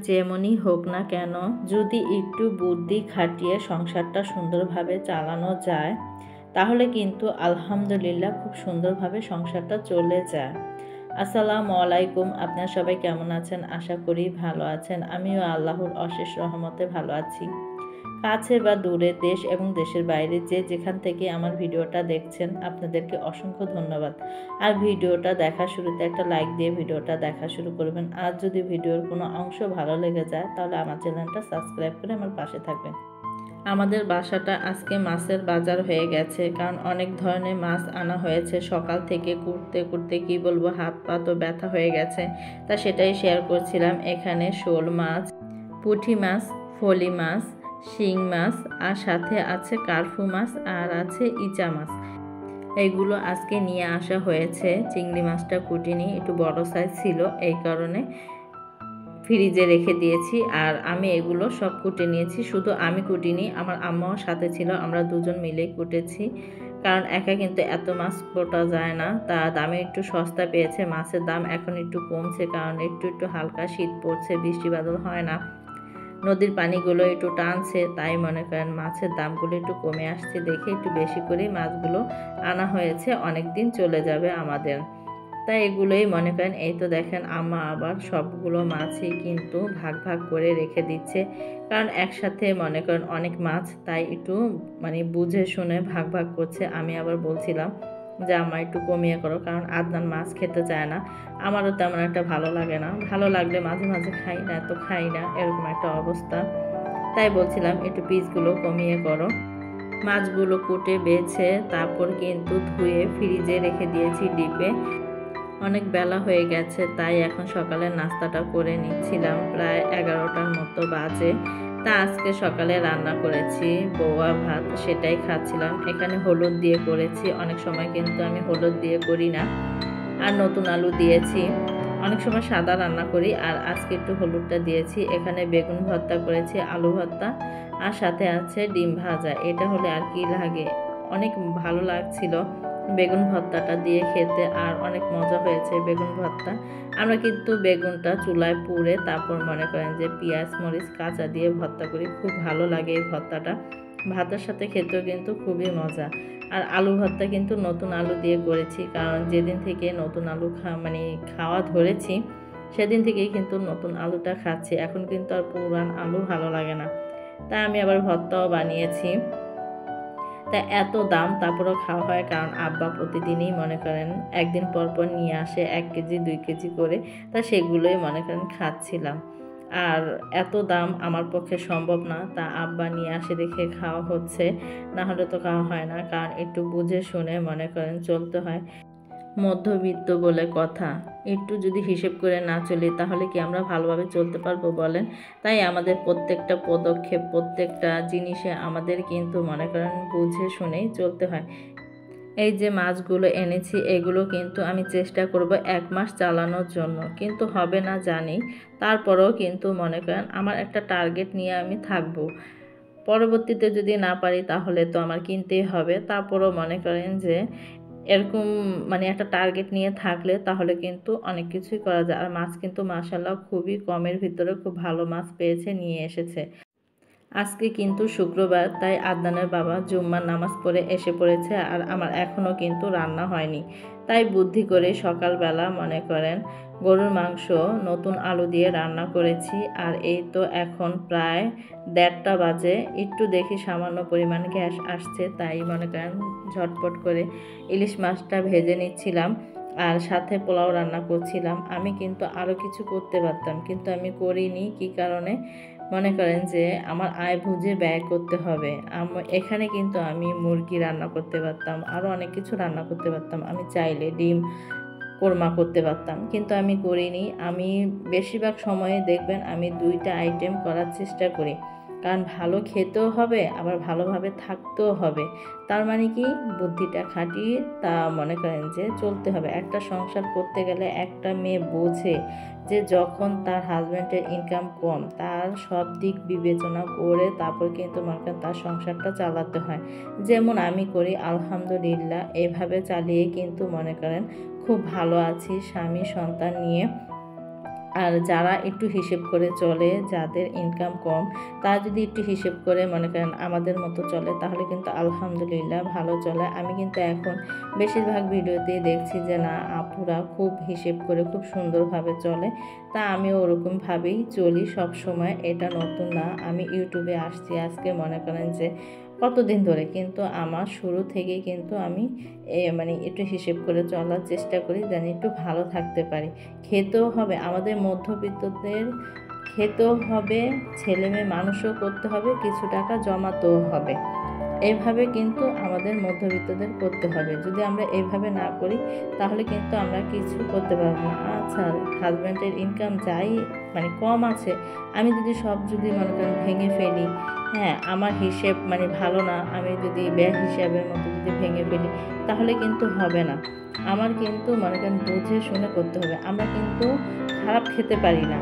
যেমনই হোক না কেন, যদি একটু বুদ্ধি খাটিয়ে সংসারটা সুন্দরভাবে চালানো যায়, তাহলে কিন্তু আলহামদুলিল্লাহ খুব সুন্দরভাবে সংসারটা চলে যায়। আসসালামু আলাইকুম, আপনারা সবাই কেমন আছেন? আশা করি ভালো আছেন। আমিও আল্লাহর অশেষ রহমতে ভালো আছি। কাছে বা দূরে, দেশ এবং দেশের বাইরে যে যেখান থেকে আমার ভিডিওটা দেখছেন, আপনাদেরকে অসংখ্য ধন্যবাদ। আর ভিডিওটা দেখার শুরুতে একটা লাইক দিয়ে ভিডিওটা দেখা শুরু করবেন। আর যদি ভিডিওর কোনো অংশ ভালো লেগে যায়, তাহলে আমার চ্যানেলটা সাবস্ক্রাইব করে আমার পাশে থাকবেন। আমাদের বাসাটা আজকে মাছের বাজার হয়ে গেছে, কারণ অনেক ধরনের মাছ আনা হয়েছে। সকাল থেকে কুটতে কুটতে কি বলবো, হাত পা তো ব্যথা হয়ে গেছে। তা সেটাই শেয়ার করছিলাম। এখানে শোল মাছ, পুঁটি মাছ, ফলি মাছ, শিং মাছ, আর সাথে আছে কার্ফু মাছ, আর আছে ইচা মাছ। এইগুলো আজকে নিয়ে আসা হয়েছে। চিংড়ি মাছটা কুটিনি, একটু বড় সাইজ ছিল, এই কারণে ফ্রিজে রেখে দিয়েছি। আর আমি এগুলো সব কুটে নিয়েছি। শুধু আমি কুটিনি, আমার আম্মাও সাথে ছিল, আমরা দুজন মিলেই কুটেছি। কারণ একা কিন্তু এত মাছ কোটা যায় না। তা দামে একটু সস্তা পেয়েছে। মাছের দাম এখন একটু কমছে, কারণ একটু একটু হালকা শীত পড়ছে, বৃষ্টি বাদল হয় না, নদীর পানিগুলো একটু টানছে, তাই মনে করেন মাছের দামগুলো একটু কমে আসছে দেখে একটু বেশি করে মাছগুলো আনা হয়েছে। অনেক দিন চলে যাবে আমাদের। তাই এগুলোই মনে করেন। এই তো দেখেন, আম্মা আবার সবগুলো মাছই কিন্তু ভাগ ভাগ করে রেখে দিচ্ছে, কারণ একসাথে মনে করেন অনেক মাছ, তাই একটু বুঝে শুনে ভাগ ভাগ করছে। আমি আবার বলছিলাম যে আম্মা একটু কমিয়ে করো, কারণ আদনান মাছ খেতে চায় না, আমারও তেমন একটা ভালো লাগে না। ভালো লাগলে মাঝে মাঝে খাই, না তো খাই না, এরকম একটা অবস্থা। তাই বলছিলাম একটু পিসগুলো কমিয়ে করো। মাছগুলো কুটে বেছে তারপর কিন্তু ধুয়ে ফ্রিজে রেখে দিয়েছি ডিপে। অনেক বেলা হয়ে গেছে, তাই এখন সকালের নাস্তাটা করে নিচ্ছিলাম। প্রায় 11টার মতো বাজে। তা আজকে সকালে রান্না করেছি বৌয়া ভাত, সেটাই খাচ্ছিলাম। এখানে হলুদ দিয়ে করেছি, অনেক সময় কিন্তু আমি হলুদ দিয়ে করি না। আর নতুন আলু দিয়েছি, অনেক সময় সাদা রান্না করি, আর আজকে একটু হলুদটা দিয়েছি। এখানে বেগুন ভর্তা করেছি, আলু ভর্তা, আর সাথে আছে ডিম ভাজা। এটা হলে আর কি লাগে, অনেক ভালো লাগছিল বেগুন ভর্তাটা দিয়ে খেতে, আর অনেক মজা হয়েছে বেগুন ভর্তা। আমরা কিন্তু বেগুনটা চুলায় পুড়ে তারপর মনে করেন যে পেঁয়াজ মরিচ কাঁচা দিয়ে ভর্তা করি, খুব ভালো লাগে এই ভর্তাটা। ভাতের সাথে খেতেও কিন্তু খুবই মজা। আর আলু ভর্তা কিন্তু নতুন আলু দিয়ে করেছি, কারণ যেদিন থেকে নতুন আলু খাওয়া ধরেছি, সেদিন থেকেই কিন্তু নতুন আলুটা খাচ্ছি। এখন কিন্তু আর পুরান আলু ভালো লাগে না, তাই আমি আবার ভর্তাও বানিয়েছি। তা এত দাম তারপরেও খাওয়া হয়, কারণ আব্বা প্রতিদিনই মনে করেন একদিন পর পর নিয়ে আসে 1 কেজি 2 কেজি করে। তা সেগুলোই মনে করেন খাচ্ছিলাম। আর এত দাম আমার পক্ষে সম্ভব না, তা আব্বা নিয়ে আসে দেখে খাওয়া হচ্ছে, না হলে তো খাওয়া হয় না। কারণ একটু বুঝে শুনে মনে করেন চলতে হয়। মধ্যবিত্ত বলে কথা, একটু যদি হিসেব করে না চলি, তাহলে কি আমরা ভালোভাবে চলতে পারবো বলেন? তাই আমাদের প্রত্যেকটা পদক্ষেপ, প্রত্যেকটা জিনিসে আমাদের কিন্তু মনে করেন বুঝে শুনেই চলতে হয়। এই যে মাছগুলো এনেছি, এগুলো কিন্তু আমি চেষ্টা করব 1 মাস চালানোর জন্য, কিন্তু হবে না জানি। তারপরেও কিন্তু মনে করেন আমার একটা টার্গেট নিয়ে আমি থাকবো। পরবর্তীতে যদি না পারি, তাহলে তো আমার কিনতেই হবে। তারপরেও মনে করেন যে এরকম একটা টার্গেট নিয়ে থাকলে তাহলে কিন্তু অনেক কিছুই করা যায়। আর মাছ কিন্তু মাশাআল্লাহ খুবই কমের ভিতরে খুব ভালো মাছ পেয়েছে, নিয়ে এসেছে। আজকে কিন্তু শুক্রবার, তাই আদনানের বাবা জুম্মার নামাজ পড়ে এসে পড়েছে, আর আমার এখনও কিন্তু রান্না হয়নি। তাই বুদ্ধি করে সকালবেলা মনে করেন গরুর মাংস নতুন আলু দিয়ে রান্না করেছি। আর এই তো এখন প্রায় 1:30টা বাজে, একটু দেখি সামান্য পরিমাণ গ্যাস আসছে, তাই মনে করেন ঝটপট করে ইলিশ মাছটা ভেজে নিচ্ছিলাম, আর সাথে পোলাও রান্না করছিলাম। আমি কিন্তু আরও কিছু করতে পারতাম, কিন্তু আমি করিনি। কী কারণে? মনে করেন যে আমার আয় বুঝে ব্যয় করতে হবে। এখানে কিন্তু আমি মুরগি রান্না করতে পারতাম, আরও অনেক কিছু রান্না করতে পারতাম। আমি চাইলে ডিম কোরমা করতে পারতাম, কিন্তু আমি করিনি। আমি বেশিরভাগ সময়ে দেখবেন আমি 2টা আইটেম করার চেষ্টা করি, কারণ ভালো খেতেও হবে, আবার ভালোভাবে থাকতেও হবে। তার মানে কি, বুদ্ধিটা খাটিয়ে তা মনে করেন যে চলতে হবে। একটা সংসার করতে গেলে একটা মেয়ে বোঝে যে যখন তার হাজব্যান্ডের ইনকাম কম, তার সব দিক বিবেচনা করে তারপর কিন্তু মনে করেন তার সংসারটা চালাতে হয়। যেমন আমি করি, আলহামদুলিল্লাহ এভাবে চালিয়ে কিন্তু মনে করেন খুব ভালো আছি স্বামী সন্তান নিয়ে। আর যারা একটু হিসেব করে চলে, যাদের ইনকাম কম, তারা যদি একটু হিসেব করে মনে করেন আমাদের মতো চলে, তাহলে কিন্তু আলহামদুলিল্লাহ ভালো চলে। আমি কিন্তু এখন বেশিরভাগ ভিডিওতেই দেখছি যে না, আপুরা খুব হিসেব করে খুব সুন্দরভাবে চলে। তা আমিও ওরকমভাবেই চলি সব সময়। এটা নতুন না, আমি ইউটিউবে আসছি আজকে মনে করেন যে কতদিন ধরে, কিন্তু আমার শুরু থেকেই কিন্তু আমি মানে একটু হিসেব করে চলার চেষ্টা করি, যেন একটু ভালো থাকতে পারি। খেতেও হবে, আমাদের মধ্যবিত্তদের খেতেও হবে, ছেলে মেয়ে মানুষও করতে হবে, কিছু টাকা জমাতেও হবে। এইভাবে কিন্তু আমাদের মধ্যবিত্তদের করতে হবে। যদি আমরা এইভাবে না করি তাহলে কিন্তু আমরা কিছু করতে পারবো না। আচ্ছা, হাজব্যান্ডের ইনকাম যাই মানে কম আছে, আমি যদি সব যদি মনে করেন ভেঙে ফেলি, হ্যাঁ আমার হিসেব মানে ভালো না, আমি যদি ব্যয় হিসাবের মতো যদি ভেঙে ফেলি তাহলে কিন্তু হবে না। আমার কিন্তু মনে করেন বুঝে শুনে করতে হবে। আমরা কিন্তু খারাপ খেতে পারি না,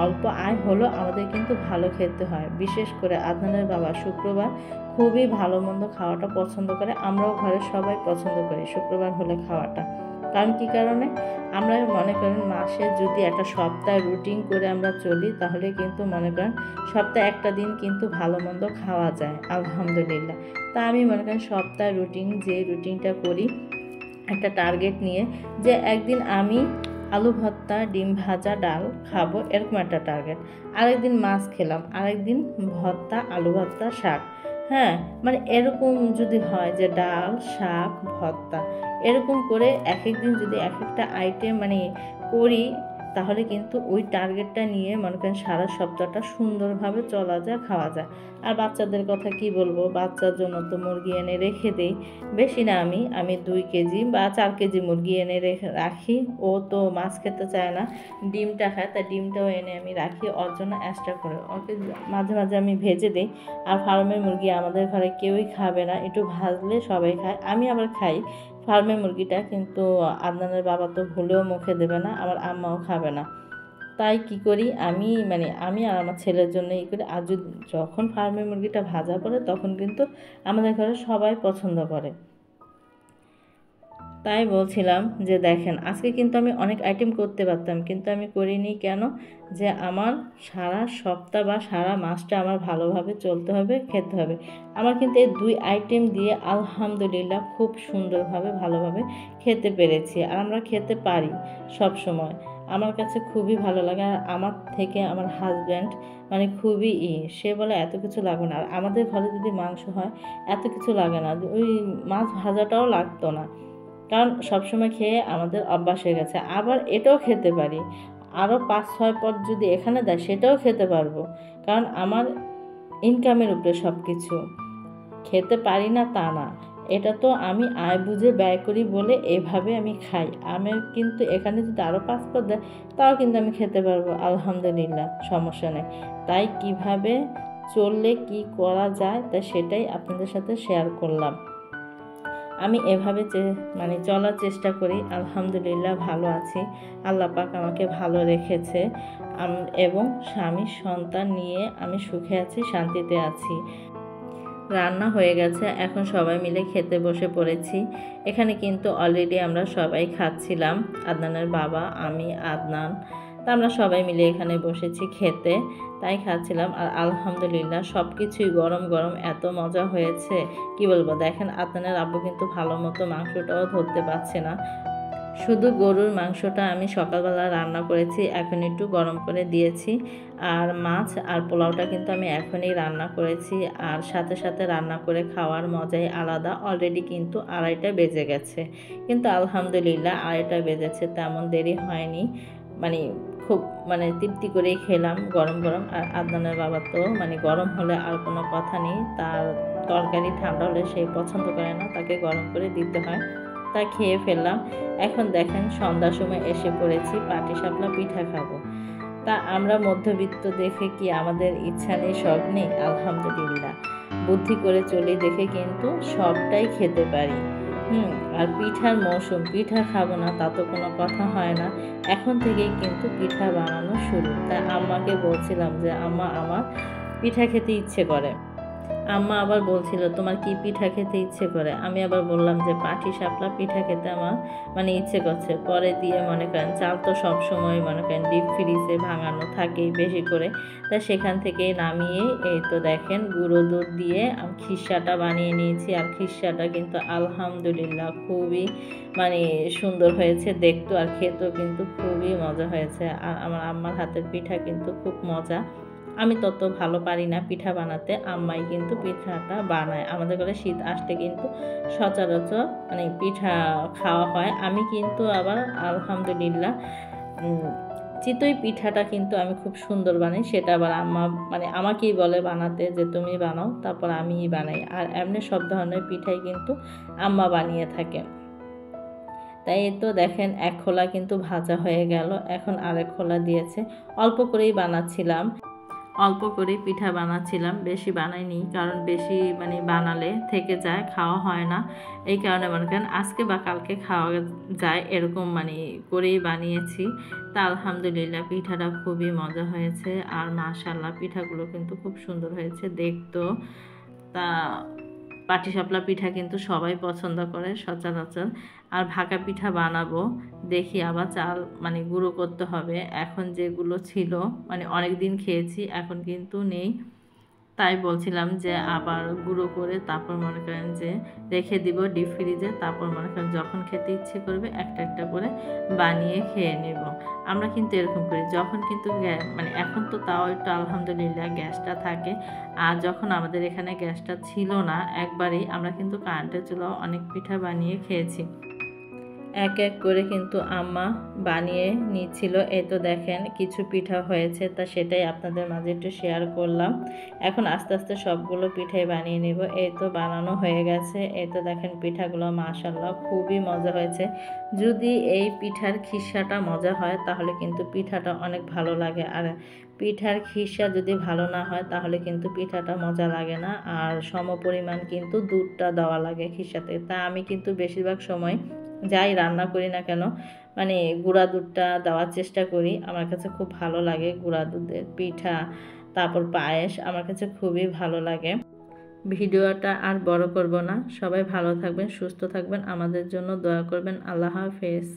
অল্প আয় হলো আমাদের কিন্তু ভালো খেতে হয়। বিশেষ করে আদনানের বাবা শুক্রবার খুবই ভালো মন্দ খাওয়াটা পছন্দ করে, আমরাও ঘরের সবাই পছন্দ করি শুক্রবার হলে খাওয়াটা। কারণ কী কারণে, আমরা মনে করেন মাসে যদি একটা সপ্তাহ রুটিন করে আমরা চলি, তাহলে কিন্তু মনে করেন সপ্তাহে একটা দিন কিন্তু ভালো মন্দ খাওয়া যায় আলহামদুলিল্লাহ। তা আমি মনে করেন সপ্তাহ রুটিন, যে রুটিনটা করি একটা টার্গেট নিয়ে, যে একদিন আমি আলু ভর্তা, ডিম ভাজা, ডাল খাবো, এরকম একটা টার্গেট। আরেকদিন মাছ খেলাম, আরেকদিন ভর্তা, আলু ভর্তা, শাক। হ্যাঁ মানে এরকম যদি হয় যে ডাল, শাক, ভর্তা, এরকম করে এক একদিন যদি এক একটা আইটেম মানে করি, তাহলে কিন্তু ওই টার্গেটটা নিয়ে মনে করেন সারা সপ্তাহটা সুন্দরভাবে চলা যায়, খাওয়া যায়। আর বাচ্চাদের কথা কি বলবো, বাচ্চার জন্য তো মুরগি এনে রেখে দেই, বেশি না, আমি 2 কেজি বা 4 কেজি মুরগি এনে রাখি। ও তো মাছ খেতে চায় না, ডিমটা খায়, তাই ডিমটাও এনে আমি রাখি ওর জন্য এক্সট্রা করে। ওকে মাঝে মাঝে আমি ভেজে দিই। আর ফার্মের মুরগি আমাদের ঘরে কেউই খাবে না, একটু ভাজলে সবাই খায়, আমি আবার খাই ফার্মের মুরগিটা, কিন্তু আদনানের বাবা তো ভুলেও মুখে দেবে না, আমার আম্মাও খাবে না। তাই কি করি, আমি আর আমার ছেলের জন্য করি। আর যখন ফার্মের মুরগিটা ভাজা পড়ে তখন কিন্তু আমাদের ঘরে সবাই পছন্দ করে। তাই বলছিলাম যে দেখেন, আজকে কিন্তু আমি অনেক আইটেম করতে পারতাম, কিন্তু আমি করিনি কেন, যে আমার সারা সপ্তাহ বা সারা মাসটা আমার ভালোভাবে চলতে হবে, খেতে হবে। আমার কিন্তু এই 2 আইটেম দিয়ে আলহামদুলিল্লাহ খুব সুন্দরভাবে ভালোভাবে খেতে পেরেছি। আর আমরা খেতে পারি সব সময়, আমার কাছে খুবই ভালো লাগে। আর আমার থেকে আমার হাজব্যান্ড মানে খুবই সে বলে এত কিছু লাগবে না। আর আমাদের ঘরে যদি মাংস হয় এত কিছু লাগে না, ওই মাছ ভাজাটাও লাগতো না, কারণ সবসময় খেয়ে আমাদের অভ্যাস হয়ে গেছে। আবার এটাও খেতে পারি, আরও 5-6 পদ যদি এখানে দেয় সেটাও খেতে পারবো, কারণ আমার ইনকামের উপরে সব কিছু। খেতে পারি না তা না, এটা তো আমি আয় বুঝে ব্যয় করি বলে এভাবে আমি খাই। আমি কিন্তু এখানে যদি আরও 5 পদ দেয় তাও কিন্তু আমি খেতে পারবো আলহামদুলিল্লাহ, সমস্যা নেই। তাই কিভাবে চললে কি করা যায় তা সেটাই আপনাদের সাথে শেয়ার করলাম। আমি এভাবে চলার চেষ্টা করি, আলহামদুলিল্লাহ ভালো আছি, আল্লাহ পাক আমাকে ভালো রেখেছে, এবং স্বামী সন্তান নিয়ে আমি সুখে আছি, শান্তিতে আছি। রান্না হয়ে গেছে, এখন সবাই মিলে খেতে বসে পড়েছি। এখানে কিন্তু অলরেডি আমরা সবাই খাচ্ছিলাম, আদনানের বাবা, আমি, আদনান, তা আমরা সবাই মিলে এখানে বসেছি খেতে, তাই খাচ্ছিলাম। আর আলহামদুলিল্লাহ সব কিছুই গরম গরম এত মজা হয়েছে কি বলবো। দেখেন আদনানের আব্বু কিন্তু ভালো মতো মাংসটাও ধরতে পারছে না, শুধু গরুর মাংসটা আমি সকালবেলা রান্না করেছি, এখন একটু গরম করে দিয়েছি। আর মাছ আর পোলাওটা কিন্তু আমি এখনই রান্না করেছি, আর সাথে সাথে রান্না করে খাওয়ার মজাই আলাদা। অলরেডি কিন্তু 2:30 বেজে গেছে, কিন্তু আলহামদুলিল্লাহ 2:30 বেজেছে, তেমন দেরি হয়নি, খুব তৃপ্তি করেই খেলাম গরম গরম। আর আদনানের বাবা তো গরম হলে আর কোনো কথা নেই, তার তরকারি ঠান্ডা হলে সে পছন্দ করে না, তাকে গরম করে দিতে হয়। তা খেয়ে ফেললাম। এখন দেখেন সন্ধ্যার সময় এসে পড়েছি, পাটিসাপলা পিঠা খাবো। তা আমরা মধ্যবিত্ত দেখে কি আমাদের ইচ্ছা নেই, শখ নেই? আলহামদুলিল্লাহ বুদ্ধি করে চলি দেখে কিন্তু সবটাই খেতে পারি। আর পিঠার মৌসুম, পিঠা খাবো না তা তো কোনো কথা হয় না, এখন থেকেই কিন্তু পিঠা বানানো শুরু। তাই আম্মাকে বলছিলাম যে আম্মা, আমার পিঠা খেতে ইচ্ছে করে। আম্মা আবার বলছিল তোমার কি পিঠা খেতে ইচ্ছে করে, আমি আবার বললাম যে পাটি সাপলা পিঠা খেতে আমার মানে ইচ্ছে করছে। পরে দিয়ে মনে করেন চাল তো সবসময় মনে করেন ডিপ ফ্রিজে ভাঙানো থাকেই বেশি করে, তা সেখান থেকে নামিয়ে এই তো দেখেন গুঁড়ো দুধ দিয়ে খিরসাটা বানিয়ে নিয়েছি। আর খিরসাটা কিন্তু আলহামদুলিল্লাহ খুবই মানে সুন্দর হয়েছে দেখতে, আর খেতেও কিন্তু খুবই মজা হয়েছে। আর আমার আম্মার হাতের পিঠা কিন্তু খুব মজা। আমি তত ভালো পারি না পিঠা বানাতে, আম্মাই কিন্তু পিঠাটা বানায়। আমাদের ঘরে শীত আসলে কিন্তু সচরাচর মানে পিঠা খাওয়া হয়। আমি কিন্তু আবার আলহামদুলিল্লাহ চিতই পিঠাটা কিন্তু আমি খুব সুন্দর বানাই, সেটা আবার আম্মা মানে আমাকেই বলে বানাতে যে তুমি বানাও, তারপর আমিই বানাই। আর এমনি সব ধরনের পিঠাই কিন্তু আম্মা বানিয়ে থাকে। তাই তো দেখেন এক খোলা কিন্তু ভাজা হয়ে গেল, এখন আরেক খোলা দিয়েছে। অল্প করেই বানাচ্ছিলাম, অল্প করে পিঠা বানাচ্ছিলাম, বেশি বানাইনি, কারণ বেশি মানে বানালে থেকে যায়, খাওয়া হয় না। এই কারণে মনে করেন আজকে বা কালকে খাওয়া যায় এরকম মানে করেই বানিয়েছি। তা আলহামদুলিল্লাহ পিঠাটা খুবই মজা হয়েছে। আর মাশাআল্লাহ পিঠাগুলো কিন্তু খুব সুন্দর হয়েছে দেখতেও। তা পাটিসাপলা পিঠা কিন্তু সবাই পছন্দ করে সচরাচর। আর ভাকা পিঠা বানাবো, দেখি আবার চাল মানে গুঁড়ো করতে হবে। এখন যেগুলো ছিল মানে অনেক দিন খেয়েছি, এখন কিন্তু নেই, তাই বলছিলাম যে আবার গুঁড়ো করে তারপর মনে করেন যে রেখে দিব ডিপ ফ্রিজে, তারপর মনে করেন যখন খেতে ইচ্ছে করবে একটা একটা করে বানিয়ে খেয়ে নেব। আমরা কিন্তু এরকম করি, যখন কিন্তু মানে এখন তো তাও একটু আলহামদুলিল্লাহ গ্যাসটা থাকে, আর যখন আমাদের এখানে গ্যাসটা ছিল না একবারেই আমরা কিন্তু কারেন্টের চুলাও অনেক পিঠা বানিয়ে খেয়েছি। এক এক করে কিন্তু আম্মা বানিয়ে নিচ্ছিল। এই তো দেখেন কিছু পিঠা হয়েছে, তা সেটাই আপনাদের মাঝে একটু শেয়ার করলাম। এখন আস্তে আস্তে সবগুলো পিঠাই বানিয়ে নেব। এই তো বানানো হয়ে গেছে। এই তো দেখেন পিঠাগুলো মাশাআল্লাহ খুবই মজা হয়েছে। যদি এই পিঠার খিরসাটা মজা হয় তাহলে কিন্তু পিঠাটা অনেক ভালো লাগে, আর পিঠার খিরসা যদি ভালো না হয় তাহলে কিন্তু পিঠাটা মজা লাগে না। আর সমপরিমাণ কিন্তু দুধটা দেওয়া লাগে খিরসাতে। তা আমি কিন্তু বেশিরভাগ সময় যাই রান্না করি না কেন মানে গুঁড়া দুধটা দেওয়ার চেষ্টা করি। আমার কাছে খুব ভালো লাগে গুঁড়া দুধের পিঠা, তারপর পায়েস আমার কাছে খুবই ভালো লাগে। ভিডিওটা আর বড় করব না, সবাই ভালো থাকবেন, সুস্থ থাকবেন, আমাদের জন্য দোয়া করবেন। আল্লাহ হাফেজ।